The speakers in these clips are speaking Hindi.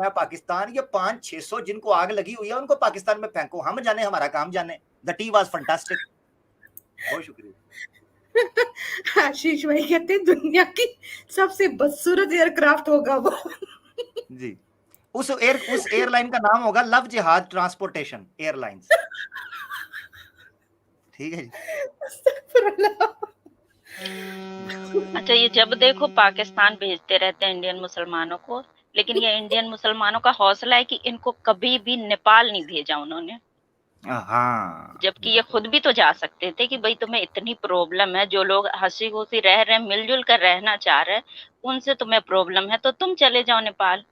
है पाकिस्तान, ये 500-600 जिनको आग लगी हुई है उनको पाकिस्तान में फेंको, हम जाने हमारा काम जाने। The tea was fantastic. बहुत शुक्रिया। आशीष भाई कहते हैं दुनिया की सबसे बदसूरत एयरक्राफ्ट होगा वो। जी, उस एयरलाइन का नाम होगा लव जिहाद ट्रांसपोर्टेशन एयरलाइंस। ठीक है जी। अच्छा, ये जब देखो पाकिस्तान भेजते रहते हैं इंडियन मुसलमानों को, लेकिन ये इंडियन मुसलमानों का हौसला है कि इनको कभी भी नेपाल नहीं भेजा उन्होंने। हाँ, जबकि ये खुद भी तो जा सकते थे कि भाई तुम्हें इतनी प्रॉब्लम है, जो लोग हंसी खुशी रह रहे हैं, मिलजुल कर रहना चाह रहे हैं, उनसे तुम्हें प्रॉब्लम है तो तुम चले जाओ नेपाल।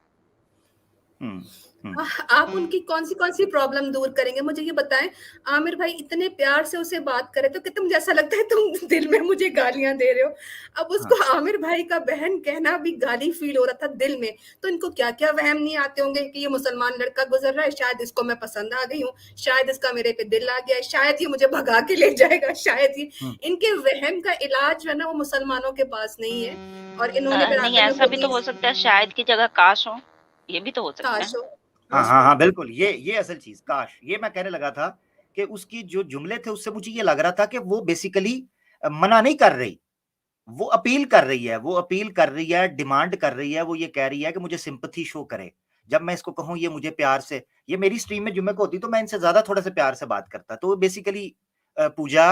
आप उनकी कौन सी प्रॉब्लम दूर करेंगे, मुझे ये बताएं। आमिर भाई इतने प्यार से उसे बात करे तो कि तुम जैसा लगता है तुम दिल में मुझे गालियां दे रहे हो। अब उसको आमिर भाई का बहन कहना भी गाली फील हो रहा था दिल में। तो इनको क्या क्या वहम नहीं आते होंगे कि ये मुसलमान लड़का गुजर रहा है, शायद इसको मैं पसंद आ गई हूँ, शायद इसका मेरे पे दिल आ गया है, शायद ये मुझे भगा के ले जाएगा, शायद ये। इनके वहम का इलाज जो है ना वो मुसलमानों के पास नहीं है। और इन्होंने फिर नहीं, आखिर में ऐसा भी तो हो सकता है, शायद की जगह काश हो, ये भी तो हो सकता है। काश हो। हाँ, बिल्कुल, ये असल चीज काश, ये मैं कहने लगा था कि उसकी जो जुमले थे उससे मुझे ये लग रहा था कि वो बेसिकली मना नहीं कर रही, वो अपील कर रही है, डिमांड कर रही है, वो ये कह रही है कि मुझे सिंपैथी शो करे। जब मैं इसको कहूँ ये मुझे प्यार से, ये मेरी स्ट्रीम में जुम्मे को होती तो मैं इनसे ज्यादा थोड़ा सा प्यार से बात करता। तो बेसिकली पूजा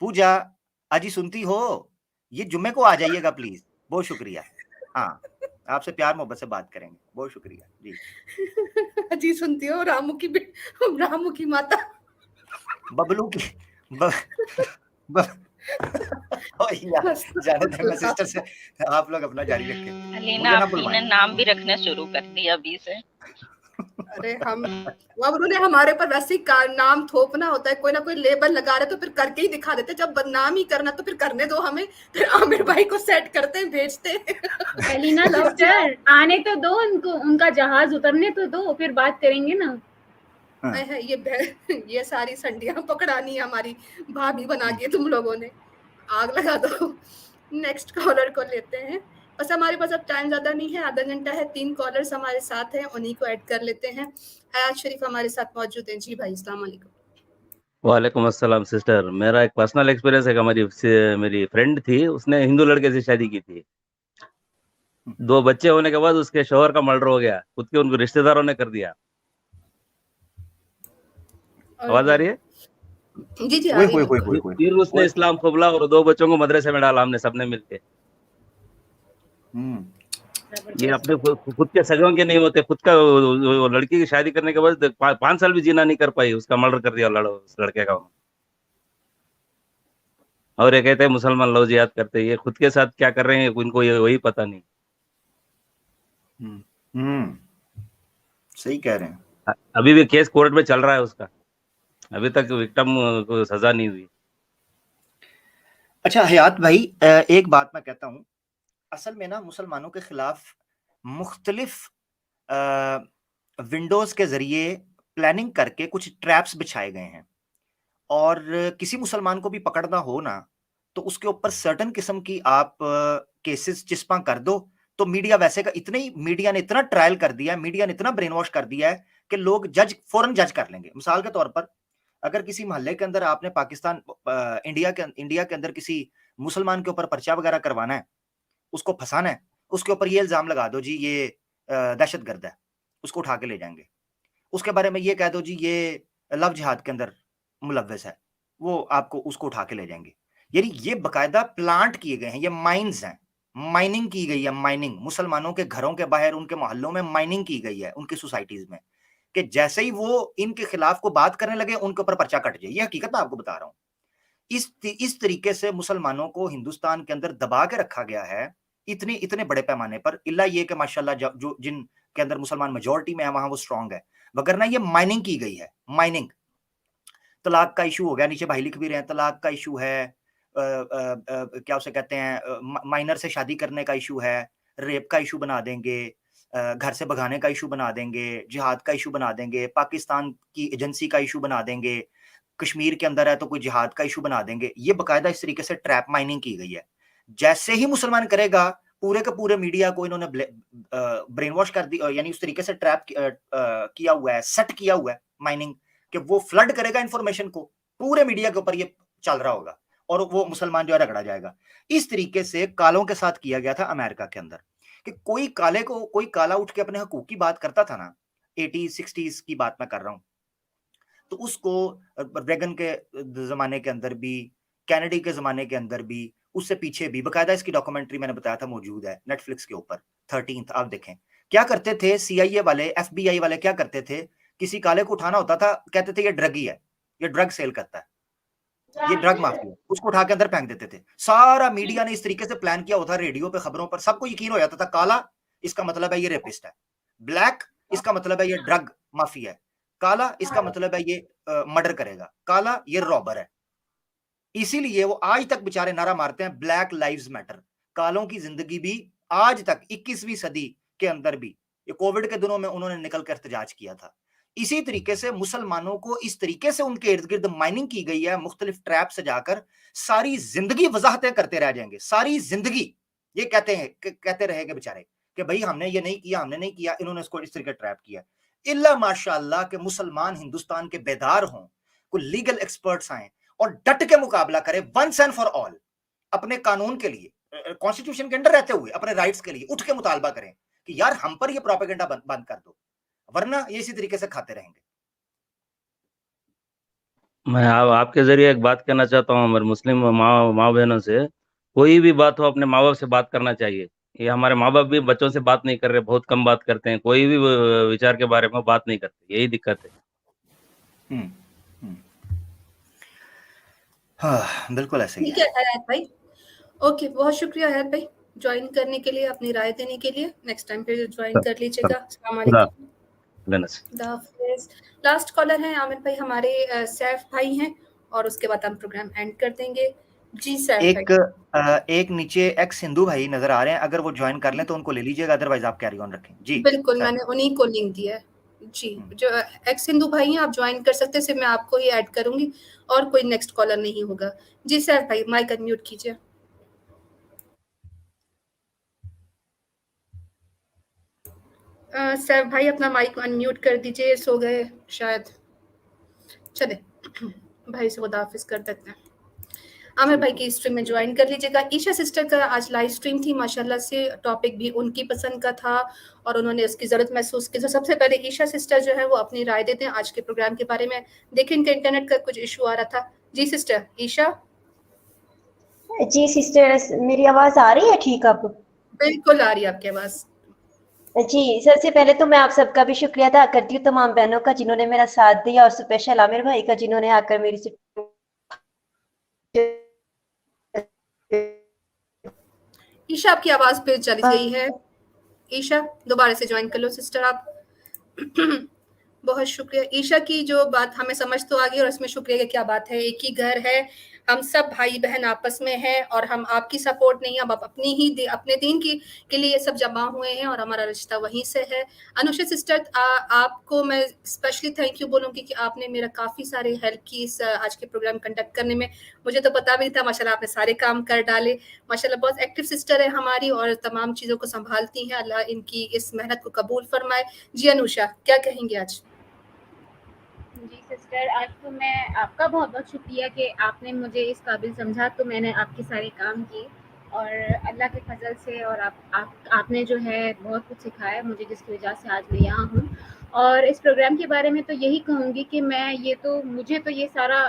पूजा अजी सुनती हो, ये जुम्मे को आ जाइएगा प्लीज। बहुत शुक्रिया। हाँ, आपसे प्यार मोहब्बत से बात करेंगे। बहुत शुक्रिया जी। जी सुनती हो, रामू की माता बबलू की जाने दे, मैं सिस्टर से, आप लोग अपना जारी रखें। अलीना आपी ने नाम भी रखना शुरू कर दिया अभी से। अरे हम अब उन्होंने हमारे पर वैसे ही नाम थोपना होता है, कोई ना कोई लेबल लगा रहे तो फिर करके ही दिखा देते। जब बदनाम ही करना तो फिर करने दो हमें, फिर आमिर भाई को सेट करते हैं, भेजते हैं। एलिना सिस्टर आने तो दो उनको, उनका जहाज उतरने तो दो, फिर बात करेंगे ना। ये सारी संडियां पकड़ानी है हमारी भाभी बना के तुम लोगों ने, आग लगा दो। नेक्स्ट कॉलर को लेते हैं। बस हमारे पास अब टाइम ज्यादा नहीं है, आधा घंटा है, 3 कॉलर्स हमारे साथ हैं, उन्हीं को ऐड कर लेते हैं। हयात शरीफ हमारे साथ मौजूद हैं। जी भाई, अस्सलाम वालेकुम। वालेकुम अस्सलाम सिस्टर। मेरा एक पर्सनल एक्सपीरियंस है कि मेरी फ्रेंड थी, उसने हिंदू लड़के से शादी की थी। 2 बच्चे होने के बाद उसके शौहर का मर्डर हो गया, खुद के उनको रिश्तेदारों ने कर दिया। आवाज आ रही है? जी आ रही है। फिर उसने इस्लाम कबूला और 2 बच्चों को मदरसे में डाला हमने सबने मिलके। ये अपने खुद के सगों के नहीं होते, खुद का वो लड़की की शादी करने के बाद 5 साल भी जीना नहीं कर पाई, उसका मर्डर कर दिया उस लड़के का। और ये कहते हैं मुसलमान लव जिहाद करते हैं, ये खुद के साथ क्या कर रहे हैं उनको ये वही पता नहीं। सही कह रहे हैं। अभी भी केस कोर्ट में चल रहा है उसका, अभी तक विक्टिम को सजा नहीं हुई। अच्छा हयात भाई, एक बात मैं कहता हूँ, असल में ना मुसलमानों के खिलाफ मुख्तलिफ विंडोज के जरिए प्लानिंग करके कुछ ट्रैप्स बिछाए गए हैं, और किसी मुसलमान को भी पकड़ना हो ना तो उसके ऊपर सर्टन किस्म की आप केसेस चिस्पा कर दो, तो मीडिया वैसे का मीडिया ने इतना ट्रायल कर दिया है, मीडिया ने इतना ब्रेन वॉश कर दिया है कि लोग फौरन जज कर लेंगे। मिसाल के तौर पर अगर किसी मोहल्ले के अंदर आपने पाकिस्तान इंडिया के अंदर किसी मुसलमान के ऊपर पर्चा वगैरह करवाना है, उसको फंसाना है, उसके ऊपर ये इल्जाम लगा दो जी ये दहशतगर्द है, उसको उठा के ले जाएंगे। उसके बारे में ये कह दो जी ये लव जिहाद के अंदर मुलव्वस है, वो आपको उसको उठा के ले जाएंगे। यानी ये बकायदा प्लांट किए गए हैं, ये माइंस हैं, माइनिंग की गई है, माइनिंग मुसलमानों के घरों के बाहर उनके मोहल्लों में माइनिंग की गई है, उनकी सोसाइटीज में, कि जैसे ही वो इनके खिलाफ को बात करने लगे उनके ऊपर पर्चा कट जाए। ये हकीकत मैं आपको बता रहा हूं। इस तरीके से मुसलमानों को हिंदुस्तान के अंदर दबा के रखा गया है इतने बड़े पैमाने पर, इल्ला ये कि माशाल्लाह जो जिन के अंदर मुसलमान मेजोरिटी में है वहां वो स्ट्रांग है, वगरना ये माइनिंग की गई है। माइनिंग, तलाक का इशू हो गया, नीचे भाई लिख भी रहे हैं, तलाक का इशू है, क्या उसे कहते हैं, माइनर से शादी करने का इशू है, रेप का इशू बना देंगे, घर से भगाने का इशू बना देंगे, जिहाद का इशू बना देंगे, पाकिस्तान की एजेंसी का इशू बना देंगे, कश्मीर के अंदर है तो कोई जिहाद का इशू बना देंगे। ये बकायदा इस तरीके से ट्रैप माइनिंग की गई है। जैसे ही मुसलमान करेगा पूरे के पूरे मीडिया को इन्होंने ब्रेन वॉश कर दी, यानी उस तरीके से ट्रैप किया हुआ है, सेट किया हुआ है माइनिंग, कि वो फ्लड करेगा इंफॉर्मेशन को, पूरे मीडिया के ऊपर ये चल रहा होगा और वो मुसलमान जो है रगड़ा जाएगा। इस तरीके से कालों के साथ किया गया था अमेरिका के अंदर, कि कोई काला उठ के अपने हकूक की बात करता था ना, 80s 60s की बात मैं कर रहा हूं, तो उसको रेगन के जमाने के अंदर भी, कैनेडी के जमाने के अंदर भी, उससे पीछे भी, बकायदा इसकी डॉक्यूमेंट्री मैंने बताया था मौजूद है नेटफ्लिक्स के ऊपर 13th, आप देखें क्या करते थे CIA वाले, FBI वाले क्या करते थे, किसी काले को उठाना होता था, कहते थे ये ड्रगी है, ये ड्रग सेल करता है, ये ड्रग माफिया, उसको उठा के अंदर फेंक देते थे। सारा मीडिया ने इस तरीके से प्लान किया होता, रेडियो पे, खबरों पर, सबको यकीन हो जाता था काला इसका मतलब है ये रेपिस्ट है, ब्लैक इसका मतलब है ये ड्रग माफिया है, काला इसका मतलब है ये मर्डर करेगा, काला ये रॉबर है। इसीलिए वो आज तक बेचारे नारा मारते हैं ब्लैक लाइव्स मैटर। कालों की जिंदगी भी आज तक 21वीं सदी के अंदर भी, ये कोविड के दिनों में उन्होंने निकल कर एहतजाज किया था। इसी तरीके से मुसलमानों को इस तरीके से उनके इर्द गिर्द माइनिंग की गई है, मुख्तलिफ ट्रैप से जाकर, सारी जिंदगी वजाहतें करते रह जाएंगे, सारी जिंदगी ये कहते रहेंगे बेचारे कि भाई हमने ये नहीं किया, हमने नहीं किया, इन्होंने इसको इस तरीके ट्रैप किया। इल्ला माशाअल्लाह के मुसलमान हिंदुस्तान के बेदार हों, कोई लीगल एक्सपर्ट्स आए और डट के मुकाबला करें वंस एंड फॉर ऑल, अपने कानून के लिए, कॉन्स्टिट्यूशन के अंदर रहते हुए अपने राइट्स के लिए उठ के मुतालबा करें कि यार हम पर ये प्रोपेगेंडा बंद कर दो, वरना ये इसी तरीके से खाते रहेंगे। मैं आपके जरिए एक बात कहना चाहता हूँ हमारे मुस्लिम माँ बहनों से, कोई भी बात हो अपने माँ बाप से बात करना चाहिए। ये हमारे माँ बाप भी बच्चों से बात नहीं कर रहे, बहुत कम बात करते हैं, कोई भी विचार के बारे में बात नहीं करते, यही दिक्कत है। हाँ बिल्कुल ऐसे ही ठीक है हयात भाई, ओके, बहुत शुक्रिया हयात भाई ज्वाइन करने के लिए, अपनी राय देने के लिए। नेक्स्ट टाइम पे ज्वाइन कर लीजिएगा। अस्सलाम वालेकुम। लास्ट कॉलर हैं आमिर भाई हमारे, सैफ भाई हैं, और उसके बाद हम प्रोग्राम एंड कर देंगे। जी सैफ भाई। एक नीचे एक्स हिंदू भाई नजर आ रहे हैं, अगर वो ज्वाइन कर लें तो उनको ले लीजिएगा, अदरवाइज आप कैरी ऑन रखें। जी बिल्कुल, मैंने उन्हीं को लिंक दिया है। जी, जो एक्स हिंदू भाई हैं आप ज्वाइन कर सकते हैं, सिर्फ मैं आपको ही ऐड करूंगी और कोई नेक्स्ट कॉलर नहीं होगा। जी सैफ भाई माइक अनम्यूट कीजिए। सैफ भाई अपना माइक अनम्यूट कर दीजिए, सो गए शायद। चले भाई से खुदा हाफिज कर देते हैं। आमिर भाई की स्ट्रीम में ज्वाइन कर लीजिएगा। ईशा सिस्टर का आज लाइव स्ट्रीम थी, माशाल्लाह से टॉपिक भी उनकी पसंद का था और उन्होंने उसकी ज़रूरत महसूस की। तो सबसे पहले ईशा सिस्टर जो है वो अपनी राय देते हैं आज के प्रोग्राम के बारे में। देखिए इनका इंटरनेट का कुछ इशू आ रहा था। जी सिस्टर ईशा। जी सिस्टर, मेरी आवाज आ रही है ठीक अब? बिल्कुल आ रही है आपकी आवाज। जी, सबसे पहले तो मैं आप सबका भी शुक्रिया अदा करती हूँ, तमाम बहनों का जिन्होंने मेरा साथ दिया, और स्पेशल आमिर भाई का जिन्होंने आकर मेरी ईशा आपकी आवाज पे चली गई है। ईशा दोबारा से ज्वाइन कर लो सिस्टर आप। बहुत शुक्रिया ईशा की, जो बात हमें समझ तो आ गई और इसमें शुक्रिया की क्या बात है। एक ही घर है, हम सब भाई बहन आपस में हैं और हम आपकी सपोर्ट नहीं, हम अपनी ही अपने दीन की के लिए सब जमा हुए हैं और हमारा रिश्ता वहीं से है। अनुषा सिस्टर आपको मैं स्पेशली थैंक यू बोलूँगी कि आपने मेरा काफ़ी सारे हेल्प की इस आज के प्रोग्राम कंडक्ट करने में। मुझे तो पता भी नहीं था, माशाल्लाह आपने सारे काम कर डाले। माशाल्लाह बहुत एक्टिव सिस्टर है हमारी और तमाम चीज़ों को संभालती हैं। अल्लाह इनकी इस मेहनत को कबूल फरमाए। जी अनुषा क्या कहेंगे आज? जी सिस्टर, आज तो मैं आपका बहुत बहुत शुक्रिया कि आपने मुझे इस काबिल समझा, तो मैंने आपके सारे काम किए और अल्लाह के फजल से, और आपने जो है बहुत कुछ सिखाया मुझे, जिसकी वजह से आज मैं यहाँ हूँ। और इस प्रोग्राम के बारे में तो यही कहूँगी कि मुझे तो ये सारा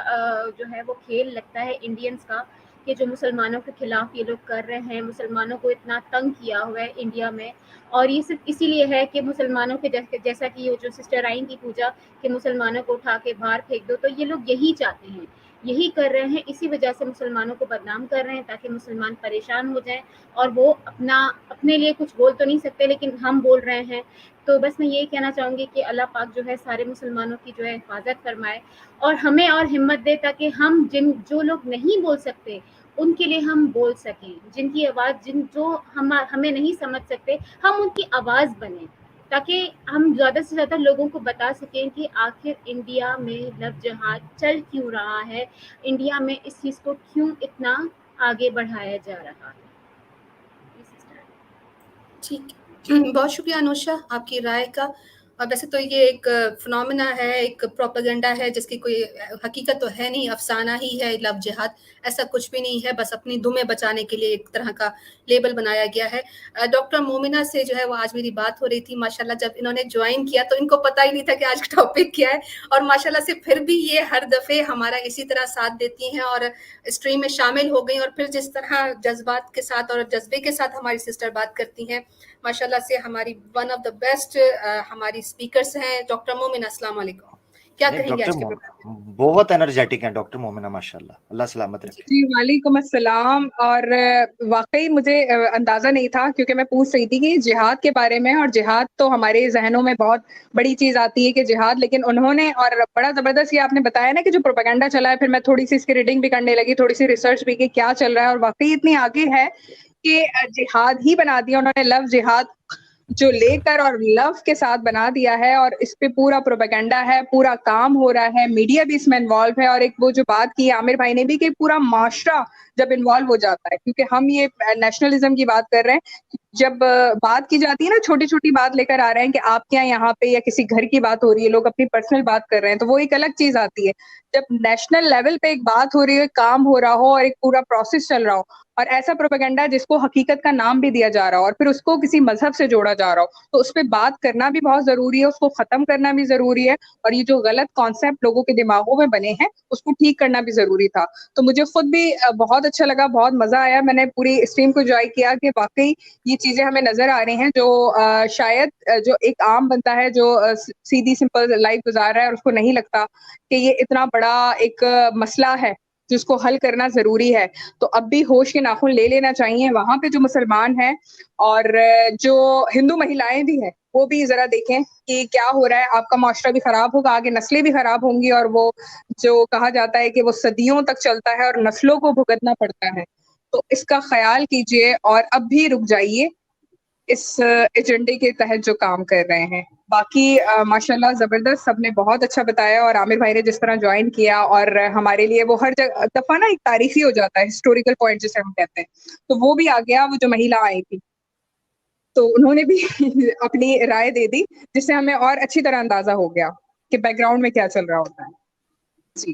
जो है वो खेल लगता है इंडियंस का, कि जो मुसलमानों के खिलाफ ये लोग कर रहे हैं, मुसलमानों को इतना तंग किया हुआ है इंडिया में। और ये सिर्फ इसीलिए है कि मुसलमानों के जैसा कि ये जो सिस्टर आई थी पूजा, कि मुसलमानों को उठा के बाहर फेंक दो, तो ये लोग यही चाहते हैं, यही कर रहे हैं। इसी वजह से मुसलमानों को बदनाम कर रहे हैं ताकि मुसलमान परेशान हो जाएं और वो अपने लिए कुछ बोल तो नहीं सकते, लेकिन हम बोल रहे हैं। तो बस मैं यही कहना चाहूँगी कि अल्लाह पाक जो है सारे मुसलमानों की जो है हिफाजत फरमाए और हमें और हिम्मत दे, ताकि हम जो लोग नहीं बोल सकते उनके लिए हम बोल सकें, जिनकी आवाज़ जो हमें नहीं समझ सकते, हम उनकी आवाज़ बने, ताकि हम ज़्यादा से ज़्यादा लोगों को बता सकें कि आखिर इंडिया में लव जहाज चल क्यों रहा है, इंडिया में इस चीज़ को क्यों इतना आगे बढ़ाया जा रहा है। ठीक बहुत शुक्रिया अनुषा आपकी राय का। और वैसे तो ये एक फिनोमेना है, एक प्रोपेगेंडा है जिसकी कोई हकीकत तो है नहीं, अफसाना ही है लव जिहाद, ऐसा कुछ भी नहीं है, बस अपनी दुमें बचाने के लिए एक तरह का लेबल बनाया गया है। डॉक्टर मोमिना से जो है वो आज मेरी बात हो रही थी, माशाल्लाह जब इन्होंने ज्वाइन किया तो इनको पता ही नहीं था कि आज का टॉपिक क्या है, और माशाल्लाह से फिर भी ये हर दफे हमारा इसी तरह साथ देती हैं और स्ट्रीम में शामिल हो गई, और फिर जिस तरह जज्बात के साथ और जज्बे के साथ हमारी सिस्टर बात करती हैं, माशाल्लाह से हमारी वन ऑफ द बेस्ट हमारी स्पीकर्स हैं डॉक्टर मोमिना। अस्सलाम वालेकुम, क्या कहेंगे आज के प्रोग्राम में? बहुत एनर्जेटिक हैं डॉक्टर मोमिना, माशाल्लाह, अल्लाह सलामत रखे। जी वालेकुम अस्सलाम। और वाकई मुझे अंदाज़ा नहीं था, क्योंकि मैं पूछ रही थी कि जिहाद के बारे में, और जिहाद तो हमारे जहनों में बहुत बड़ी चीज़ आती है कि जिहाद, लेकिन उन्होंने और बड़ा ज़बरदस्त ये आपने बताया ना कि जो प्रोपेगेंडा चला है, फिर मैं थोड़ी सी इसकी रीडिंग भी करने लगी, थोड़ी सी रिसर्च भी कि क्या चल रहा है, और वाकई इतनी आगे है कि जिहाद ही बना दिया उन्होंने, लव जिहाद जो लेकर और लव के साथ बना दिया है, और इस पे पूरा प्रोपेगेंडा है, पूरा काम हो रहा है, मीडिया भी इसमें इन्वॉल्व है। और एक वो जो बात की आमिर भाई ने भी कि पूरा माशरा जब इन्वॉल्व हो जाता है, क्योंकि हम ये नेशनलिज्म की बात कर रहे हैं, जब बात की जाती है ना, छोटी छोटी बात लेकर आ रहे हैं कि आपके यहाँ पे या किसी घर की बात हो रही है, लोग अपनी पर्सनल बात कर रहे हैं, तो वो एक अलग चीज आती है। जब नेशनल लेवल पे एक बात हो रही है, काम हो रहा हो और एक पूरा प्रोसेस चल रहा हो, और ऐसा प्रोपेगेंडा जिसको हकीकत का नाम भी दिया जा रहा हो और फिर उसको किसी मजहब से जोड़ा जा रहा हो, तो उस पर बात करना भी बहुत जरूरी है, उसको खत्म करना भी जरूरी है, और ये जो गलत कॉन्सेप्ट लोगों के दिमागों में बने हैं उसको ठीक करना भी जरूरी था। तो मुझे खुद भी बहुत अच्छा लगा, बहुत मजा आया, मैंने पूरी स्ट्रीम को एंजॉय किया कि वाकई ये चीजें हमें नजर आ रही हैं जो शायद जो एक आम बंदा है जो सीधी सिंपल लाइफ गुजार रहा है और उसको नहीं लगता कि ये इतना बड़ा एक मसला है जिसको हल करना जरूरी है। तो अब भी होश के नाखून ले लेना चाहिए वहां पे जो मुसलमान हैं, और जो हिंदू महिलाएं भी हैं वो भी जरा देखें कि क्या हो रहा है। आपका माशरा भी खराब होगा, आगे नस्लें भी खराब होंगी, और वो जो कहा जाता है कि वो सदियों तक चलता है और नस्लों को भुगतना पड़ता है, तो इसका ख्याल कीजिए और अब भी रुक जाइए इस एजेंडे के तहत जो काम कर रहे हैं। बाकी माशाल्लाह जबरदस्त, सबने बहुत अच्छा बताया, और आमिर भाई ने जिस तरह ज्वाइन किया, और हमारे लिए वो हर दफा ना एक तारीखी हो जाता है, हिस्टोरिकल पॉइंट जिसे हम कहते हैं, तो वो भी आ गया। वो जो महिला आई थी तो उन्होंने भी अपनी राय दे दी, जिससे हमें और अच्छी तरह अंदाजा हो गया कि बैकग्राउंड में क्या चल रहा होता है। जी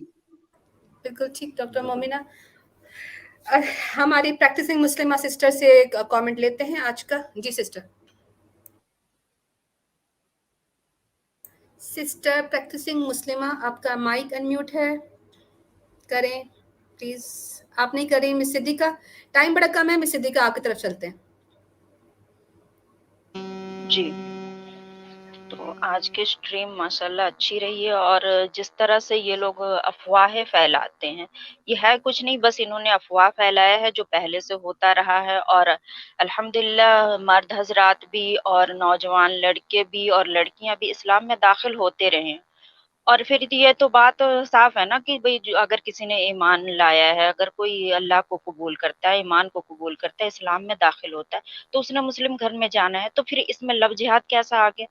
बिल्कुल ठीक डॉक्टर मोमिना। हमारी प्रैक्टिसिंग मुस्लिमा सिस्टर से कमेंट लेते हैं आज का। जी सिस्टर। सिस्टर प्रैक्टिसिंग मुस्लिमा, आपका माइक अनम्यूट है, करें प्लीज। आप नहीं करें मिस सिद्दीका, टाइम बड़ा कम है, मिस सिद्दीका आपकी तरफ चलते हैं। जी, तो आज की स्ट्रीम माशाल्लाह अच्छी रही है, और जिस तरह से ये लोग अफ़वाहें फैलाते हैं, ये है कुछ नहीं, बस इन्होंने अफ़वाह फैलाया है जो पहले से होता रहा है, और अल्हम्दुलिल्लाह मर्द हज़रात भी और नौजवान लड़के भी और लड़कियाँ भी इस्लाम में दाखिल होते रहे हैं। और फिर ये तो बात साफ है ना कि भई जो अगर किसी ने ईमान लाया है, अगर कोई अल्लाह को कबूल करता है, ईमान को कबूल करता है, इस्लाम में दाखिल होता है, तो उसने मुस्लिम घर में जाना है, तो फिर इसमें लव जिहाद कैसा आ गया?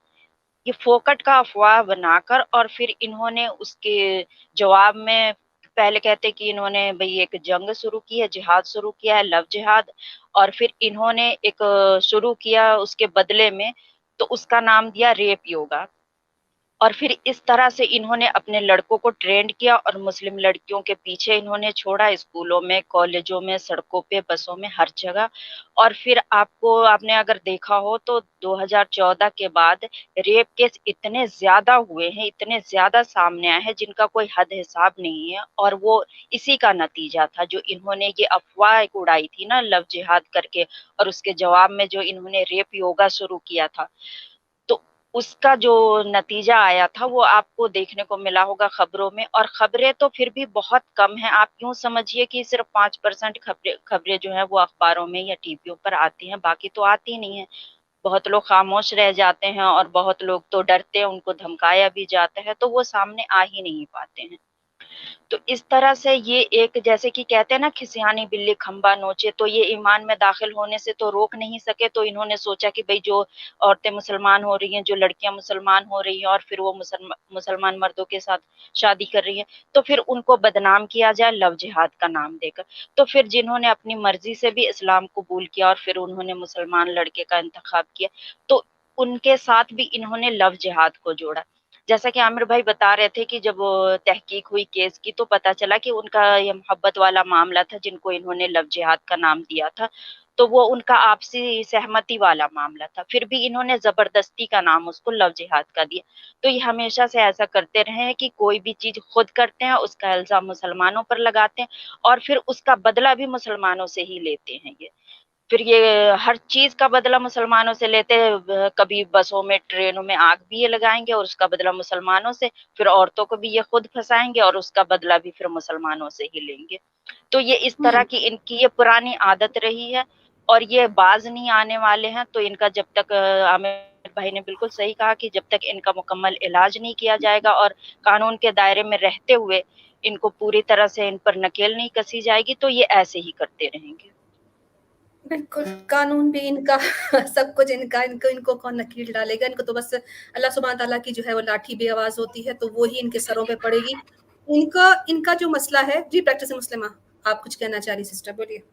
ये फोकट का अफ़वाह बनाकर, और फिर इन्होंने उसके जवाब में पहले कहते कि इन्होंने भई एक जंग शुरू की है, जिहाद शुरू किया है, लव जिहाद, और फिर इन्होंने एक शुरू किया उसके बदले में, तो उसका नाम दिया रेप योगा। और फिर इस तरह से इन्होंने अपने लड़कों को ट्रेंड किया, और मुस्लिम लड़कियों के पीछे इन्होंने छोड़ा, स्कूलों में, कॉलेजों में, सड़कों पे, बसों में, हर जगह। और फिर आपने अगर देखा हो तो 2014 के बाद रेप केस इतने ज़्यादा हुए हैं, इतने ज़्यादा सामने आए हैं जिनका कोई हद हिसाब नहीं है, और वो इसी का नतीजा था जो इन्होंने ये अफ़वाह एक उड़ाई थी ना लव जिहाद करके, और उसके जवाब में जो इन्होंने रेप योगा शुरू किया था, तो उसका जो नतीजा आया था वो आपको देखने को मिला होगा खबरों में। और खबरें तो फिर भी बहुत कम हैं, आप यूँ समझिए कि सिर्फ़ 5% खबरें जो हैं वो अखबारों में या टीवियों पर आती हैं, बाकी तो आती नहीं हैं। बहुत लोग खामोश रह जाते हैं, और बहुत लोग तो डरते हैं, उनको धमकाया भी जाता है, तो वो सामने आ ही नहीं पाते हैं। तो इस तरह से ये एक, जैसे कि कहते हैं ना, खिसियानी बिल्ली खंबा नोचे, तो ये ईमान में दाखिल होने से तो रोक नहीं सके, तो इन्होंने सोचा कि भई जो औरतें मुसलमान हो रही हैं, जो लड़कियाँ मुसलमान हो रही हैं और फिर वो मुसलमान मर्दों के साथ शादी कर रही हैं, तो फिर उनको बदनाम किया जाए लव जिहाद का नाम देकर। तो फिर जिन्होंने अपनी मर्ज़ी से भी इस्लाम कबूल किया और फिर उन्होंने मुसलमान लड़के का इंतखाब किया, तो उनके साथ भी इन्होंने लव जिहाद को जोड़ा। जैसा कि आमिर भाई बता रहे थे कि जब तहकीक हुई केस की, तो पता चला कि उनका ये मोहब्बत वाला मामला था, जिनको इन्होंने लव जिहाद का नाम दिया था, तो वो उनका आपसी सहमति वाला मामला था। फिर भी इन्होंने ज़बरदस्ती का नाम उसको लव जिहाद का दिया। तो ये हमेशा से ऐसा करते रहे हैं कि कोई भी चीज़ खुद करते हैं, उसका इल्ज़ाम मुसलमानों पर लगाते हैं और फिर उसका बदला भी मुसलमानों से ही लेते हैं ये। फिर ये हर चीज़ का बदला मुसलमानों से लेते हैं, कभी बसों में, ट्रेनों में आग भी ये लगाएँगे और उसका बदला मुसलमानों से, फिर औरतों को भी ये खुद फँसाएँगे और उसका बदला भी फिर मुसलमानों से ही लेंगे। तो ये इस तरह की इनकी ये पुरानी आदत रही है और ये बाज़ नहीं आने वाले हैं। तो इनका जब तक आमिर भाई ने बिल्कुल सही कहा कि जब तक इनका मुकम्मल इलाज नहीं किया जाएगा और कानून के दायरे में रहते हुए इनको पूरी तरह से इन पर नकेल नहीं कसी जाएगी, तो ये ऐसे ही करते रहेंगे। बिल्कुल, कानून भी इनका सब कुछ इनका, इनको कौन नकील डालेगा? इनको तो बस अल्लाह सुब्हान तआला की जो है वो लाठी बेआवाज़ होती है, तो वो ही इनके सरों पे पड़ेगी। इनका जो मसला है जी, प्रैक्टिस मुस्लिमा, आप कुछ कहना चाह रही सिस्टर, बोलिए।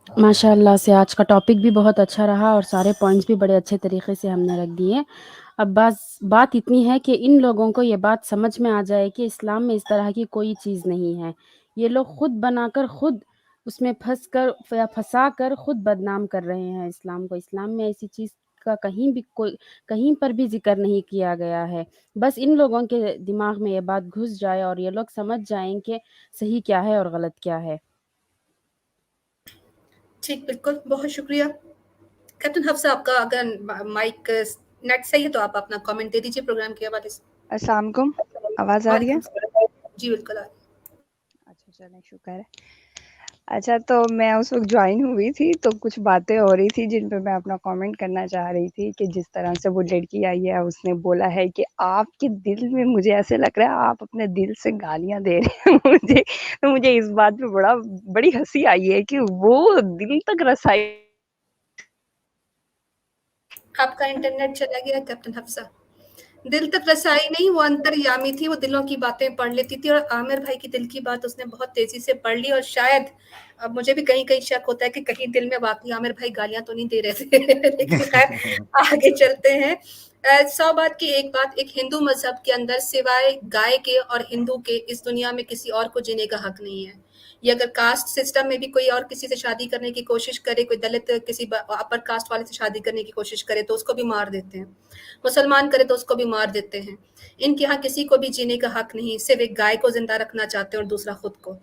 माशाअल्लाह से आज का टॉपिक भी बहुत अच्छा रहा और सारे पॉइंट्स भी बड़े अच्छे तरीके से हमने रख दिए। अब बात इतनी है कि इन लोगों को ये बात समझ में आ जाए कि इस्लाम में इस तरह की कोई चीज़ नहीं है। ये लोग खुद बनाकर, खुद उसमें फँसा कर खुद बदनाम कर रहे हैं इस्लाम को। इस्लाम में ऐसी चीज़ का कहीं पर भी ज़िक्र नहीं किया गया है। बस इन लोगों के दिमाग में ये बात घुस जाए और ये लोग समझ जाएँ कि सही क्या है और गलत क्या है। ठीक, बिल्कुल, बहुत शुक्रिया। कैप्टन हफ्सा, आपका अगर माइक नेट सही है तो आप अपना कमेंट दे दीजिए प्रोग्राम के हवाले से। अस्सलाम वालेकुम, आवाज़ आ रही है? जी, बिल्कुल आ रही है। अच्छा, चलें, शुक्र है। अच्छा, तो मैं उस वक़्त जॉइन हुई थी, तो कुछ बातें हो रही थी जिन पे मैं अपना कमेंट करना चाह रही थी कि जिस तरह से वो लड़की आई है, उसने बोला है कि आपके दिल में, मुझे ऐसे लग रहा है आप अपने दिल से गालियाँ दे रहे हैं मुझे। तो मुझे इस बात पे बड़ी हँसी आई है कि वो दिल तक रसाई। आपका इंटरनेट चला गया कैप्टन हफ्सा। दिल तक रसाई नहीं, वो अंतर्यामी थी, वो दिलों की बातें पढ़ लेती थी और आमिर भाई की दिल की बात उसने बहुत तेजी से पढ़ ली और शायद अब मुझे भी कहीं-कहीं शक होता है कि कहीं दिल में वाक़ई आमिर भाई गालियाँ तो नहीं दे रहे थे। लेकिन खैर आगे चलते हैं। 100 बात की एक बात, एक हिंदू मज़हब के अंदर सिवाय गाय के और हिंदू के इस दुनिया में किसी और को जीने का हक नहीं है। ये अगर कास्ट सिस्टम में भी कोई और किसी से शादी करने की कोशिश करे, कोई दलित किसी अपर कास्ट वाले से शादी करने की कोशिश करे तो उसको भी मार देते हैं। मुसलमान करे तो उसको भी मार देते हैं। इनके यहाँ किसी को भी जीने का हक नहीं, सिर्फ एक गाय को जिंदा रखना चाहते हैं और दूसरा खुद को।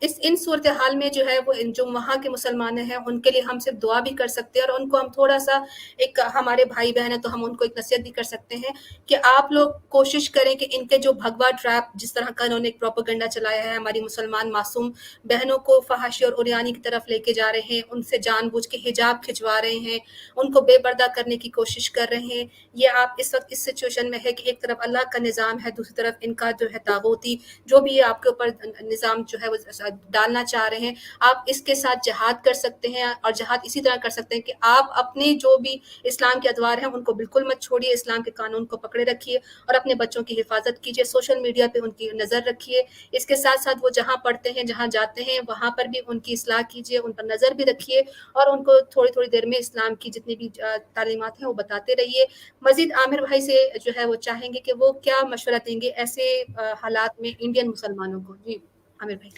इन सूरत हाल में जो है वो जो वहाँ के मुसलमान हैं उनके लिए हम सिर्फ दुआ भी कर सकते हैं और उनको हम थोड़ा सा, एक हमारे भाई बहन है तो हम उनको एक नसीहत भी कर सकते हैं कि आप लोग कोशिश करें कि इनके जो भगवा ट्रैप, जिस तरह का इन्होंने एक प्रोपेगेंडा चलाया है, हमारी मुसलमान मासूम बहनों को फहाशी और उरियानी की तरफ लेके जा रहे हैं, उनसे जानबूझ के हिजाब खिंचवा रहे हैं, उनको बेपर्दा करने की कोशिश कर रहे हैं। ये आप इस वक्त इस सिचुएशन में है कि एक तरफ अल्लाह का निज़ाम है, दूसरी तरफ इनका जो है तागूती जो भी आपके ऊपर निज़ाम जो है वो डालना चाह रहे हैं। आप इसके साथ जिहाद कर सकते हैं और जिहाद इसी तरह कर सकते हैं कि आप अपने जो भी इस्लाम के अदवार हैं उनको बिल्कुल मत छोड़िए, इस्लाम के कानून को पकड़े रखिए और अपने बच्चों की हिफाजत कीजिए, सोशल मीडिया पे उनकी नज़र रखिए। इसके साथ साथ वो जहाँ पढ़ते हैं, जहाँ जाते हैं, वहाँ पर भी उनकी इस्लाह कीजिए, उन पर नज़र भी रखिए और उनको थोड़ी-थोड़ी देर में इस्लाम की जितनी भी तालीमात हैं वो बताते रहिए। मज़ीद आमिर भाई से जो है वो चाहेंगे कि वो क्या मशवरा देंगे ऐसे हालात में इंडियन मुसलमानों को? जी, आमिर भाई।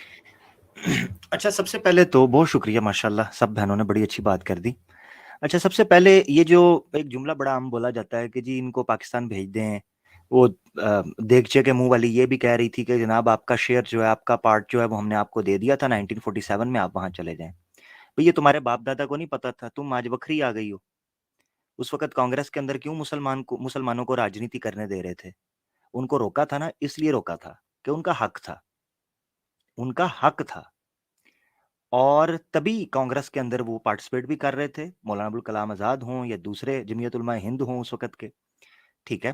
अच्छा, सबसे पहले तो बहुत शुक्रिया, माशाल्लाह सब बहनों ने बड़ी अच्छी बात कर दी। अच्छा, सबसे पहले ये जो एक जुमला बड़ा आम बोला जाता है कि जी इनको पाकिस्तान भेज दें, वो देगचे के मुँह वाली ये भी कह रही थी कि जनाब आपका शेयर जो है, आपका पार्ट जो है वो हमने आपको दे दिया था 1947 में, आप वहाँ चले जाएँ। भई ये तुम्हारे बाप-दादा को नहीं पता था, तुम आज बखरी आ गई हो। उस वक़्त कांग्रेस के अंदर क्यों मुसलमानों को राजनीति करने दे रहे थे? उनको रोका था ना, इसलिए रोका था कि उनका हक था। उनका हक था। और तभी कांग्रेस के अंदर वो पार्टिसिपेट भी कर रहे थे, मौलाना अबुल कलाम आज़ाद हों या दूसरे जमीयत उलमा हिंद हों उस वक़्त के, ठीक है?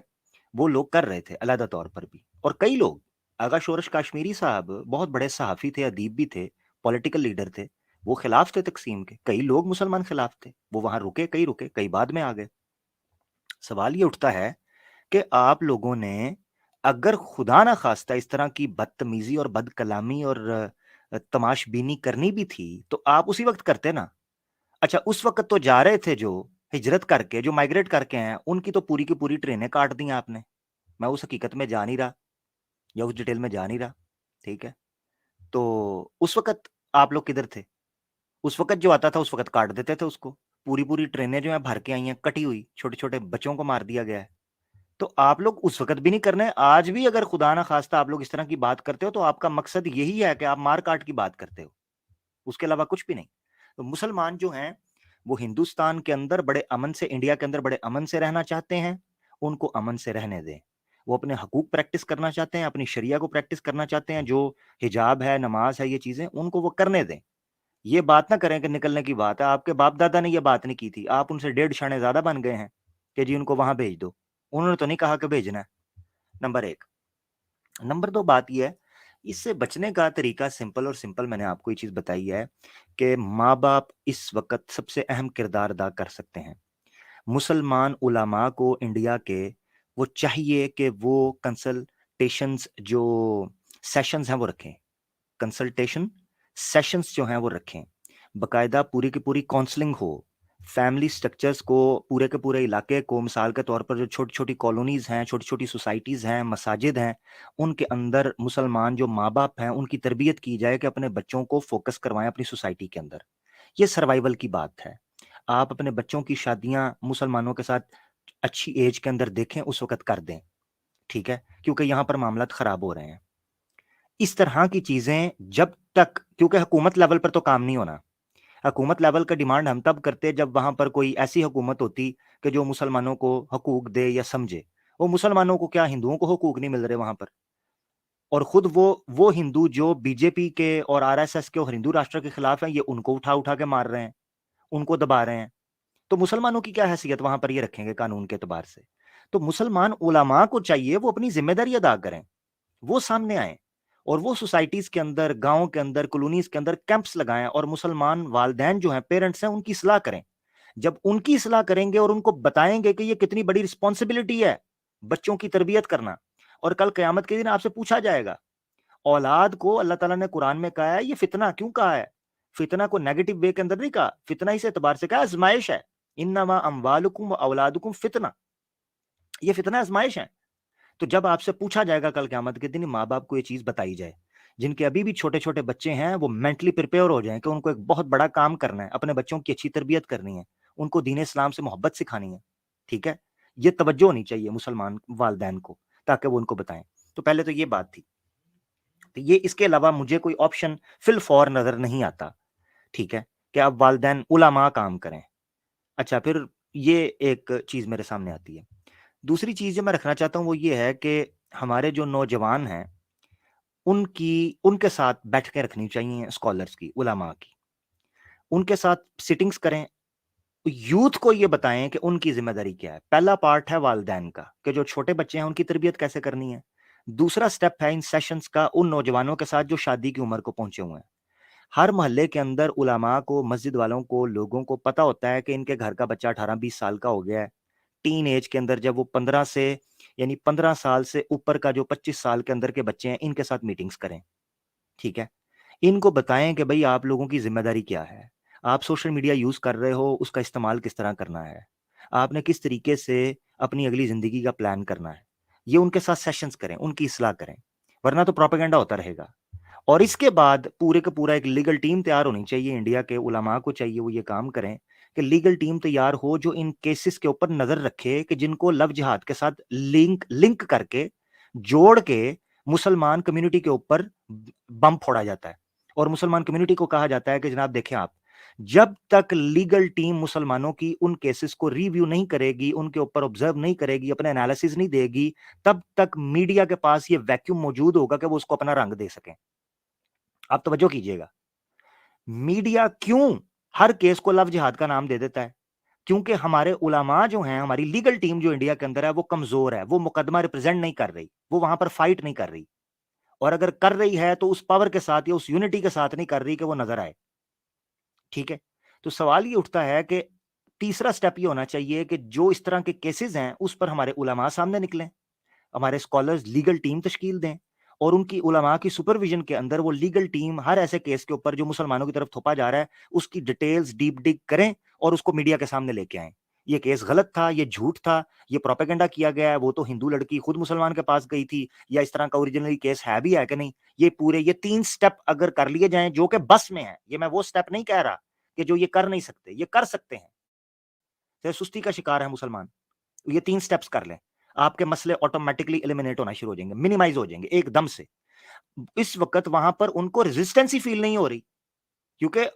वो लोग कर रहे थे अलहदा तौर पर भी और कई लोग आगा शोरश काश्मीरी साहब बहुत बड़े सहाफ़ी थे, अदीब भी थे, पॉलिटिकल लीडर थे। वो खिलाफ थे तक़सीम के। कई लोग मुसलमान खिलाफ थे। वो वहाँ रुके, कई बाद में आ गए। सवाल ये उठता है कि आप लोगों ने अगर खुदा ना खास्ता इस तरह की बदतमीज़ी और बदकलामी और तमाशबीनी करनी भी थी, तो आप उसी वक़्त करते ना। अच्छा, उस वक़्त तो जा रहे थे जो हिजरत करके, जो माइग्रेट करके हैं, उनकी तो पूरी की पूरी ट्रेनें काट दी आपने। मैं उस हकीकत में जा नहीं रहा या उस डिटेल में जा नहीं रहा, ठीक है? तो उस वक़्त आप लोग किधर थे? उस वक़्त जो आता था उस वक़्त काट देते थे उसको। पूरी-पूरी ट्रेनें जो हैं भर के आई हैं, कटी हुई, छोटे-छोटे बच्चों को मार दिया गया है। तो आप लोग उस वक़्त भी नहीं करने, आज भी अगर खुदा ना ख़ास्ता आप लोग इस तरह की बात करते हो, तो आपका मकसद यही है कि आप मार-काट की बात करते हो, उसके अलावा कुछ भी नहीं। तो मुसलमान जो हैं, वो हिंदुस्तान के अंदर बड़े अमन से, इंडिया के अंदर बड़े अमन से रहना चाहते हैं, उनको अमन से रहने दें। वो अपने हकूक प्रैक्टिस करना चाहते हैं, अपनी शरिया को प्रैक्टिस करना चाहते हैं, जो हिजाब है, नमाज़ है, ये चीज़ें, उनको वो करने दें। ये बात ना करें कि निकलने की बात है, आपके बाप-दादा ने ये बात नहीं की थी, आप उनसे 1.5 शाने ज़्यादा बन गए हैं कि जी उनको वहाँ भेज दो। उन्होंने तो नहीं कहा कि भेजना है, नंबर 1। नंबर 2 बात ये है, इससे बचने का तरीका सिंपल और सिंपल मैंने आपको ये चीज़ बताई है कि माँ-बाप इस वक़्त सबसे अहम किरदार अदा कर सकते हैं। मुसलमान उलमा को इंडिया के, वो चाहिए कि वो कंसल्टेशंस जो सेशंस हैं वो रखें। कंसल्टेशन सेशंस जो हैं वो रखें। बाकायदा पूरी की पूरी काउंसलिंग हो। फैमिली स्ट्रक्चर्स को, पूरे के पूरे इलाके को, मिसाल के तौर पर जो छोटी-छोटी कॉलोनीज़ हैं, छोटी-छोटी सोसाइटीज़ हैं, मसाजिद हैं, उनके अंदर मुसलमान जो माँ-बाप हैं, उनकी तरबियत की जाए कि अपने बच्चों को फ़ोकस करवाएँ अपनी सोसाइटी के अंदर। ये सर्वाइवल की बात है। आप अपने बच्चों की शादियाँ मुसलमानों के साथ अच्छी एज के अंदर देखें, उस वक़्त कर दें, ठीक है? क्योंकि यहाँ पर मामलात ख़राब हो रहे हैं। इस तरह की चीज़ें जब तक, क्योंकि हुकूमत लेवल पर तो काम नहीं होना। हुकूमत लेवल का डिमांड हम तब करते जब वहाँ पर कोई ऐसी हुकूमत होती कि जो मुसलमानों को हकूक दे या समझे। वो मुसलमानों को क्या, हिंदुओं को हकूक नहीं मिल रहे वहाँ पर? और खुद वो हिंदू जो बीजेपी के और आरएसएस के और हिंदू राष्ट्र के खिलाफ हैं, ये उनको उठा-उठा के मार रहे हैं, उनको दबा रहे हैं। तो मुसलमानों की क्या हैसियत वहाँ पर ये रखेंगे कानून के एतबार से? तो मुसलमान उलमा को चाहिए वो अपनी ज़िम्मेदारी अदा करें। वो सामने आएँ और वो सोसाइटीज़ के अंदर, गाँव के अंदर, कॉलोनीज़ के अंदर कैंप्स लगाएँ और मुसलमान वालिदैन जो हैं, पेरेंट्स हैं, उनकी इस्लाह करें। जब उनकी इस्लाह करेंगे और उनको बताएँगे कि ये कितनी बड़ी रिस्पॉन्सिबिलिटी है, बच्चों की तरबियत करना, और कल क़यामत के दिन आपसे पूछा जाएगा। औलाद को अल्लाह ताला ने कुरान में कहा है, ये फितना क्यों कहा है? फितना को नेगेटिव वे के अंदर नहीं कहा, फितना इस एतबार से कहा आज़माइश है। इन्नमा अम्वालुकुम व औलादुकुम फितना। ये फितना आज़माइश है। तो जब आपसे पूछा जाएगा कल क़यामत के दिन, माँ-बाप को ये चीज़ बताई जाए। जिनके अभी भी छोटे-छोटे बच्चे हैं, वो मेंटली प्रिपेयर हो जाएँ कि उनको एक बहुत बड़ा काम करना है, अपने बच्चों की अच्छी तरबियत करनी है, उनको दीन इस्लाम से मोहब्बत सिखानी है, ठीक है? ये तवज्जो होनी चाहिए मुसलमान वालिदैन को, ताकि वो उनको बताएँ। तो पहले तो ये बात थी। तो ये, इसके अलावा मुझे कोई ऑप्शन फिल फॉर नज़र नहीं आता, ठीक है? कि अब वालिदैन उलमा काम करें। अच्छा, फिर ये एक चीज़ मेरे सामने आती है। दूसरी चीज़ जो मैं रखना चाहता हूँ वो ये है कि हमारे जो नौजवान हैं, उनके साथ बैठकें रखनी चाहिए स्कॉलर्स की, उलमा की। उनके साथ सिटिंग्स करें। यूथ को ये बताएँ कि उनकी ज़िम्मेदारी क्या है। पहला पार्ट है वालिदैन का, कि जो छोटे बच्चे हैं उनकी तरबियत कैसे करनी है। दूसरा स्टेप है इन सेशंस का उन नौजवानों के साथ जो शादी की उम्र को पहुँचे हुए हैं। हर मोहल्ले के अंदर उलमा को, मस्जिद वालों को, लोगों को पता होता है कि इनके घर का बच्चा 18-20 साल का हो गया है। टीन एज के अंदर जब वो 15 से, यानी 15 साल से ऊपर का जो 25 साल के अंदर के बच्चे हैं, इनके साथ मीटिंग्स करें, ठीक है? इनको बताएँ कि भई आप लोगों की ज़िम्मेदारी क्या है? आप सोशल मीडिया यूज़ कर रहे हो, उसका इस्तेमाल किस तरह करना है? आपने किस तरीके से अपनी अगली ज़िंदगी का प्लान करना है? ये उनके साथ सेशंस करें, उनकी इस्लाह करें, वरना तो प्रोपेगेंडा होता रहेगा। और इसके बाद पूरे का पूरा एक लीगल टीम तैयार होनी चाहिए। इंडिया के उलमा को चाहिए वो ये काम करें कि लीगल टीम तैयार हो जो इन केसेस के ऊपर नज़र रखे कि जिनको लव जिहाद के साथ लिंक करके, जोड़ के मुसलमान कम्युनिटी के ऊपर बम फोड़ा जाता है। और मुसलमान कम्युनिटी को कहा जाता है कि जनाब देखें आप, जब तक लीगल टीम मुसलमानों की उन केसेस को रिव्यू नहीं करेगी, उनके ऊपर ऑब्जर्व नहीं करेगी, अपने एनालिसिस नहीं देगी, तब तक मीडिया के पास ये वैक्यूम मौजूद होगा कि वो उसको अपना रंग दे सकें। आप तवज्जो कीजिएगा। मीडिया क्यों हर केस को लव जिहाद का नाम दे देता है? क्योंकि हमारे उलमा जो हैं, हमारी लीगल टीम जो इंडिया के अंदर है, वो कमजोर है, वो मुकदमा रिप्रेजेंट नहीं कर रही, वो वहां पर फाइट नहीं कर रही। और अगर कर रही है तो उस पावर के साथ या उस यूनिटी के साथ नहीं कर रही कि वो नजर आए। ठीक है, तो सवाल ये उठता है कि तीसरा स्टेप ये होना चाहिए कि जो इस तरह के केसेस हैं उस पर हमारे उलमा सामने निकलें, हमारे स्कॉलर्स लीगल टीम तश्कील दें और उनकी उलमा की सुपरविजन के अंदर वो लीगल टीम हर ऐसे केस के ऊपर जो मुसलमानों की तरफ थोपा जा रहा है उसकी डिटेल्स डीप डिग करें और उसको मीडिया के सामने लेके आएं। ये केस गलत था, ये झूठ था, ये प्रोपेगेंडा किया गया है, वो तो हिंदू लड़की खुद मुसलमान के पास गई थी, या इस तरह का ओरिजिनली केस है भी है कि नहीं। ये पूरे ये 3 स्टेप अगर कर लिए जाएं जो कि बस में है, ये मैं वो स्टेप नहीं कह रहा कि जो ये कर नहीं सकते, ये कर सकते हैं, तो सुस्ती का शिकार है मुसलमान, ये 3 स्टेप्स कर लें, आपके मसले ऑटोमेटिकली एलिमिनेट होना शुरू हो जाएंगे, मिनिमाइज हो जाएंगे एकदम से। इस वक्त वहां पर उनको रेजिस्टेंस ही फील नहीं हो रही, क्योंकि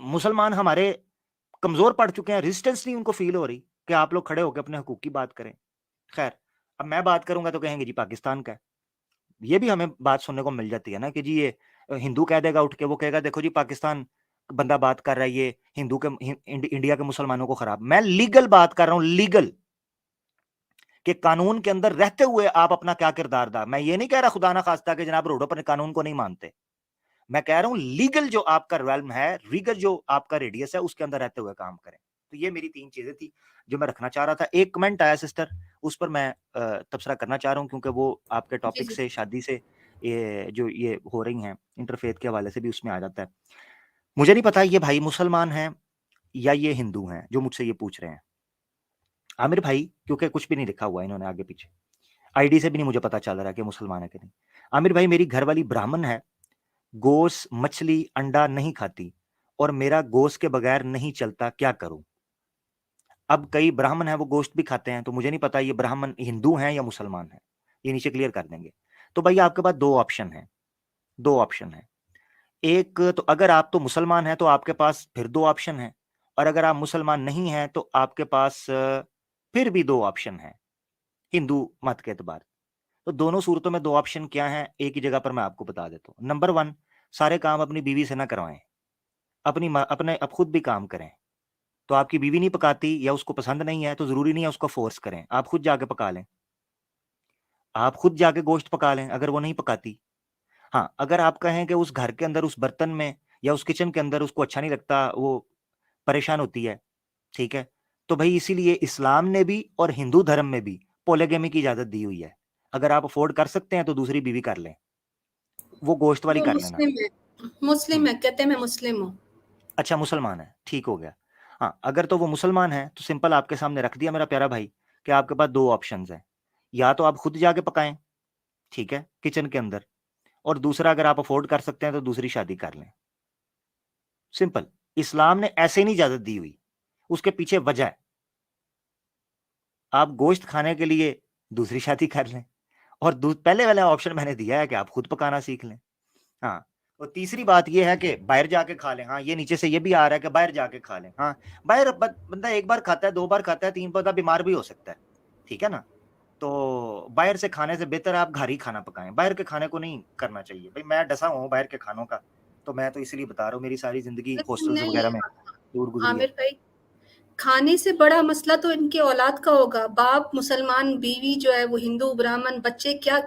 मुसलमान हमारे कमजोर पड़ चुके हैं, रेजिस्टेंस नहीं उनको फील हो रही कि आप लोग खड़े होकर अपने हकूक की बात करें। खैर, अब मैं बात करूंगा तो कहेंगे जी पाकिस्तान का है। ये भी हमें बात सुनने को मिल जाती है ना कि जी ये हिंदू कह देगा उठ के, वो कहेगा देखो जी पाकिस्तान बंदा बात कर रहा है, ये हिंदू के इंडिया के मुसलमानों को खराब। मैं लीगल बात कर रहा हूं, लीगल कि कानून के अंदर रहते हुए आप अपना क्या किरदार अदा। मैं ये नहीं कह रहा खुदा ना खास्ता कि जनाब रोडों पर कानून को नहीं मानते, मैं कह रहा हूं लीगल जो आपका रेल्म है, लीगल जो आपका रेडियस है, उसके अंदर रहते हुए काम करें। तो ये मेरी 3 चीजें थी जो मैं रखना चाह रहा था। एक कमेंट आया सिस्टर, उस पर मैं तबसरा करना चाह रहा हूं क्योंकि वो आपके टॉपिक से, शादी से, ये जो ये हो रही हैं इंटरफेथ के हवाले से भी उसमें आ जाता है। मुझे नहीं पता ये भाई मुसलमान हैं या ये हिंदू हैं जो मुझसे ये पूछ रहे हैं। आमिर भाई, क्योंकि कुछ भी नहीं लिखा हुआ इन्होंने आगे पीछे, आईडी से भी नहीं मुझे पता चल रहा है कि मुसलमान है कि नहीं। आमिर भाई, मेरी घरवाली ब्राह्मण है, गोश्त, मछली, अंडा नहीं खाती और मेरा गोश्त के बगैर नहीं चलता, क्या करूं? अब कई ब्राह्मण हैं वो गोश्त भी खाते हैं, तो मुझे नहीं पता ये ब्राह्मण हिंदू हैं या मुसलमान हैं, ये नीचे क्लियर कर देंगे। तो भाई आपके पास 2 ऑप्शन है, 2 ऑप्शन है। एक तो अगर आप तो मुसलमान हैं तो आपके पास फिर 2 ऑप्शन है, और अगर आप मुसलमान नहीं हैं तो आपके पास फिर भी 2 ऑप्शन है हिंदू मत के एतबार। तो दोनों सूरतों में 2 ऑप्शन क्या हैं, एक ही जगह पर मैं आपको बता देता हूँ। नंबर 1, सारे काम अपनी बीवी से ना करवाएं, अपने अब खुद भी काम करें। तो आपकी बीवी नहीं पकाती या उसको पसंद नहीं है तो जरूरी नहीं है उसको फोर्स करें, आप खुद जाके पका लें, आप खुद जाके गोश्त पका लें अगर वो नहीं पकाती। हाँ, अगर आप कहें कि उस घर के अंदर, उस बर्तन में या उस किचन के अंदर उसको अच्छा नहीं लगता, वो परेशान होती है, ठीक है, तो भाई इसीलिए इस्लाम ने भी और हिंदू धर्म में भी पोलेगेमी की इजाजत दी हुई है। अगर आप अफोर्ड कर सकते हैं तो दूसरी बीवी कर लें, वो गोश्त वाली वो कर लेना। मुस्लिम है, कहते हैं मैं मुस्लिम हूँ। अच्छा, मुसलमान है, ठीक हो गया। हाँ, अगर तो वो मुसलमान है तो सिंपल आपके सामने रख दिया मेरा प्यारा भाई कि आपके पास 2 ऑप्शंस हैं, या तो आप खुद जाके पकाएं, ठीक है, किचन के अंदर, और दूसरा अगर आप अफोर्ड कर सकते हैं तो दूसरी शादी कर लें। सिंपल, इस्लाम ने ऐसे ही नहीं इजाजत दी हुई, उसके पीछे वजह है। आप गोश्त खाने के लिए दूसरी शादी कर लें, और पहले वाला ऑप्शन मैंने दिया है कि आप खुद पकाना सीख लें। हाँ, और तीसरी बात यह है कि बाहर जाके खा लें। हाँ, ये नीचे से ये भी आ रहा है कि बाहर जाके खा लें। हाँ, बाहर बंदा 1 बार खाता है, 2 बार खाता है, 3 बार बीमार भी हो सकता है, ठीक है ना। तो बाहर से खाने से बेहतर आप घर ही खाना पकाएं, बाहर के खाने को नहीं करना चाहिए। भाई मैं डसा हुआ हूँ बाहर के खानों का, तो मैं तो इसलिए बता रहा हूँ, मेरी सारी जिंदगी हॉस्टल्स नहीं वगैरह में दूर गुजरी है। आमिर भाई, खाने से बड़ा मसला तो इनके औलाद का होगा। बाप मुसलमान, बीवी जो है वो हिंदू, ब्राह्मण, बच्चे क्या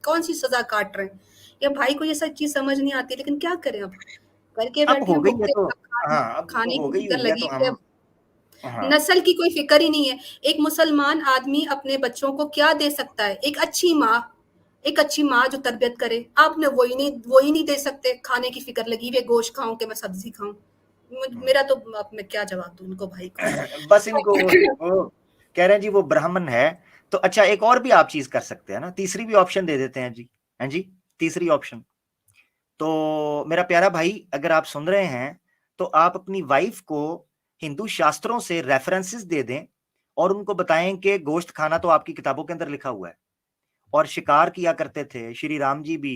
कौन सी सजा काट रहे हैं। या भाई को ये सब चीज समझ नहीं आती, लेकिन क्या करें, अब करके अब बैठे हो हैं गई है भुगते, तो, हाँ, अब खाने हो की गई फिक्र हुई है लगी तो हुई है। हम, हाँ, नस्ल की कोई फिक्र ही नहीं है। एक मुसलमान आदमी अपने बच्चों को क्या दे सकता है? एक अच्छी माँ जो तरबियत करे। आपने वही नहीं दे सकते। खाने की फिक्र लगी हुई है, गोश्त खाऊं कि मैं सब्जी खाऊं। मेरा तो, अब मैं क्या जवाब दूं इनको भाई को। बस इनको वो कह रहे हैं जी वो ब्राह्मण है। तो अच्छा, एक और भी आप चीज कर सकते हैं ना, तीसरी भी ऑप्शन दे देते हैं जी। हैं जी, तीसरी ऑप्शन, तो मेरा प्यारा भाई अगर आप सुन रहे हैं तो आप अपनी वाइफ को हिंदू शास्त्रों से रेफरेंसेस दे दें और उनको बताएं कि गोश्त खाना तो आपकी किताबों के अंदर लिखा हुआ है, और शिकार किया करते थे श्री राम जी भी,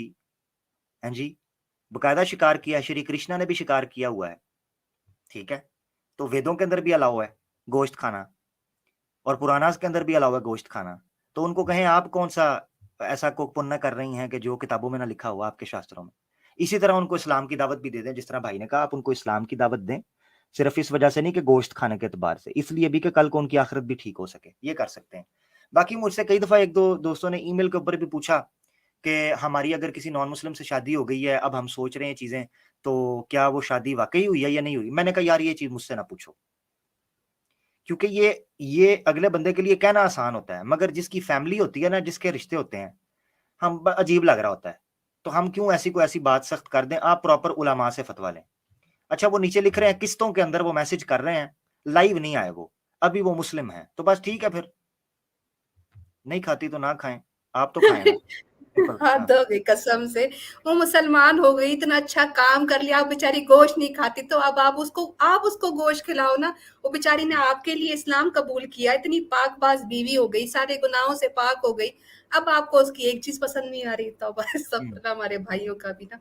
हैं जी, बकायदा शिकार किया, श्री कृष्णा ने भी शिकार किया हुआ है, ठीक है, तो वेदों के अंदर भी अलाउ है गोश्त खाना, और पुरानास के अंदर भी अलाउ है गोश्त खाना। तो उनको कहें आप कौन सा ऐसा को पुण्य कर रही हैं कि जो किताबों में ना लिखा हुआ आपके शास्त्रों में। इसी तरह उनको इस्लाम की दावत भी दे दें, जिस तरह भाई ने कहा, आप उनको इस्लाम की दावत दें, सिर्फ इस वजह से नहीं कि गोश्त खाने के एतबार से, इसलिए भी कि कल को उनकी आखिरत भी ठीक हो सके, ये कर सकते हैं। बाकी मुझसे कई दफा 1-2 दोस्तों ने ईमेल के ऊपर भी पूछा कि हमारी अगर किसी नॉन मुस्लिम से शादी हो गई है, अब हम सोच रहे हैं चीजें, तो क्या वो शादी वाकई हुई है या नहीं हुई? मैंने कहा यार ये चीज मुझसे ना पूछो, क्योंकि ये अगले बंदे के लिए कहना आसान होता है, मगर जिसकी फैमिली होती है ना, जिसके रिश्ते होते हैं, हम अजीब लग रहा होता है। तो हम क्यों ऐसी को ऐसी बात सख्त कर दें? आप प्रॉपर उलमा से फतवा लें। अच्छा, वो नीचे लिख रहे हैं किस्तों के अंदर वो मैसेज कर रहे हैं, लाइव नहीं आए वो, अभी वो मुस्लिम है, तो बस ठीक है, फिर नहीं खाती तो ना खाएं, आप तो खाएं ना। हाथ धो गई कसम से, वो मुसलमान हो गई, इतना अच्छा काम कर लिया, आप बेचारी गोश्त नहीं खाती, तो अब आप उसको गोश्त खिलाओ ना। वो बेचारी ने आपके लिए इस्लाम कबूल किया, इतनी पाकबाज बीवी हो गई, सारे गुनाहों से पाक हो गई, अब आपको उसकी एक चीज पसंद नहीं आ रही, तो बस सब हमारे भाइयों का भी ना।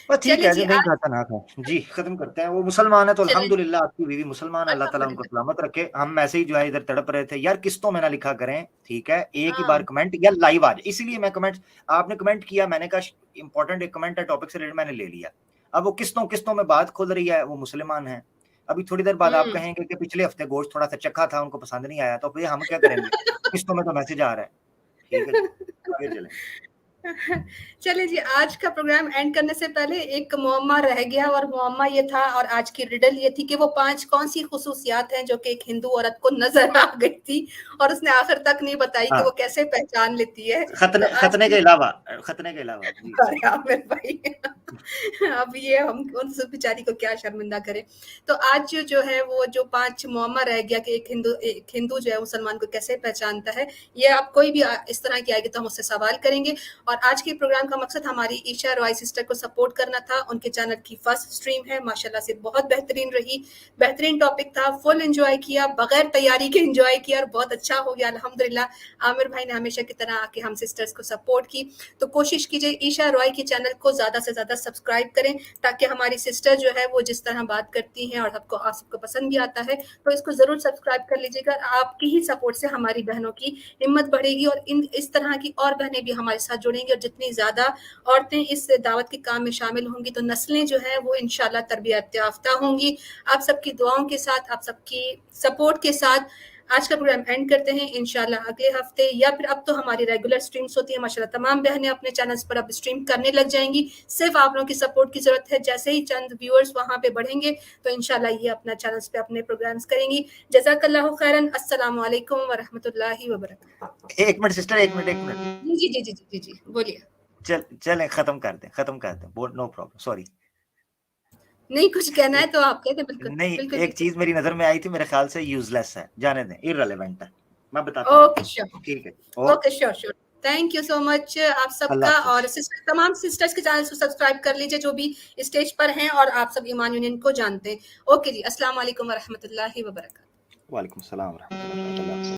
बस ठीक चलिए है, जी, जो नहीं आज खाता ना खाए जी, खत्म करते हैं। वो मुसलमान है तो चलिए अल्हम्दुलिल्लाह, आपकी बीवी मुसलमान है, अल्लाह ताला उनको अल्हम्दुलिल्लाह। सलामत रखे। हम ऐसे ही जो है इधर तड़प रहे थे यार, किस्तों में ना लिखा करें, ठीक है, एक ही हाँ, बार कमेंट या लाइव आज, इसीलिए मैं कमेंट, आपने कमेंट किया, मैंने कहा इंपॉर्टेंट एक कमेंट है, टॉपिक से रिलेटेड, मैंने ले लिया। अब वो किस्तों में बात खुल रही है, वो मुसलमान है, अभी थोड़ी देर बाद आप कहेंगे कि पिछले हफ्ते गोश्त थोड़ा सा चखा था, उनको पसंद नहीं आया, तो फिर हम क्या करेंगे? किस्तों में तो मैसेज आ रहा है। ठीक है जी, आगे चलें। चलिए जी, आज का प्रोग्राम एंड करने से पहले एक मुअम्मा रह गया, और मुअम्मा ये था, और आज की रिडल ये थी कि वो 5 कौन-सी खुसूसियात हैं जो कि एक हिंदू औरत को नज़र आ गई थी, और उसने आखिर तक नहीं बताई कि हाँ, वो कैसे पहचान लेती है। तो खतने आज खतने के की अलावा, खतने के अलावा जी। अरे आमिर भाई, अब ये हम उस बेचारी को क्या शर्मिंदा करें। तो आज जो है वो जो 5 मुअम्मा रह गया कि एक हिंदू जो है मुसलमान को कैसे पहचानता है, ये आप कोई भी इस तरह की आएगी तो हम उससे सवाल करेंगे। और आज के प्रोग्राम का मकसद हमारी ईशा रॉय सिस्टर को सपोर्ट करना था। उनके चैनल की फर्स्ट स्ट्रीम है, माशाल्लाह से बहुत बेहतरीन रही, बेहतरीन टॉपिक था, फुल एंजॉय किया, बगैर तैयारी के एंजॉय किया, और बहुत अच्छा हो गया अल्हम्दुलिल्लाह। आमिर भाई ने हमेशा की तरह आके हम सिस्टर्स को सपोर्ट की। तो कोशिश कीजिए ईशा रॉय के चैनल को ज़्यादा से ज़्यादा सब्सक्राइब करें, ताकि हमारी सिस्टर जो है वो जिस तरह बात करती हैं और आप सबको पसंद भी आता है, तो इसको ज़रूर सब्सक्राइब कर लीजिएगा। आपकी ही सपोर्ट से हमारी बहनों की हिम्मत बढ़ेगी, और इस तरह की और बहनें भी हमारे साथ जुड़ेंगी, और जितनी ज़्यादा औरतें इस दावत के काम में शामिल होंगी, तो नस्लें जो है वो इंशाल्लाह तरबियत याफ्ता होंगी। आप सबकी दुआओं के साथ, आप सबकी सपोर्ट के साथ आज का प्रोग्राम एंड करते हैं। इंशाल्लाह अगले हफ्ते, या फिर अब तो हमारी रेगुलर स्ट्रीम्स होती है, माशाल्लाह तमाम बहनें अपने चैनल्स पर अब स्ट्रीम करने लग जाएंगी। सिर्फ आप लोगों की सपोर्ट की जरूरत है। जैसे ही चंद व्यूअर्स वहां पे बढ़ेंगे, तो इंशाल्लाह ये अपना चैनल्स पे अपने प्रोग्राम्स करेंगी। जज़ाकल्लाहु खैरन। अस्सलामु अलैकुम व रहमतुल्लाहि व बरकातहू। 1 मिनट सिस्टर, 1 मिनट। जी, बोलिए। चलें, खत्म कर दें, नो प्रॉब्लम, सॉरी। नहीं, कुछ कहना है तो आप कह दें, बिल्कुल नहीं, बिल्कुल एक बिल्कुल। चीज मेरी नजर में आई थी, मेरे ख्याल से यूजलेस है, जाने दें, इररिलेवेंट है, मैं बताता हूँ। ओके श्योर, ठीक है, okay sure. Thank you so much आप सबका, अल्लाह और हाफिज। तमाम सिस्टर्स के चैनल को सब्सक्राइब कर लीजिए जो भी स्टेज पर हैं, और आप सब ईमान यूनियन को जानते हैं। ओके जी, अस्सलाम वालेकुम व रहमतुल्लाहि व बरकातहू। वालेकुम सलाम व रहमतुल्लाह।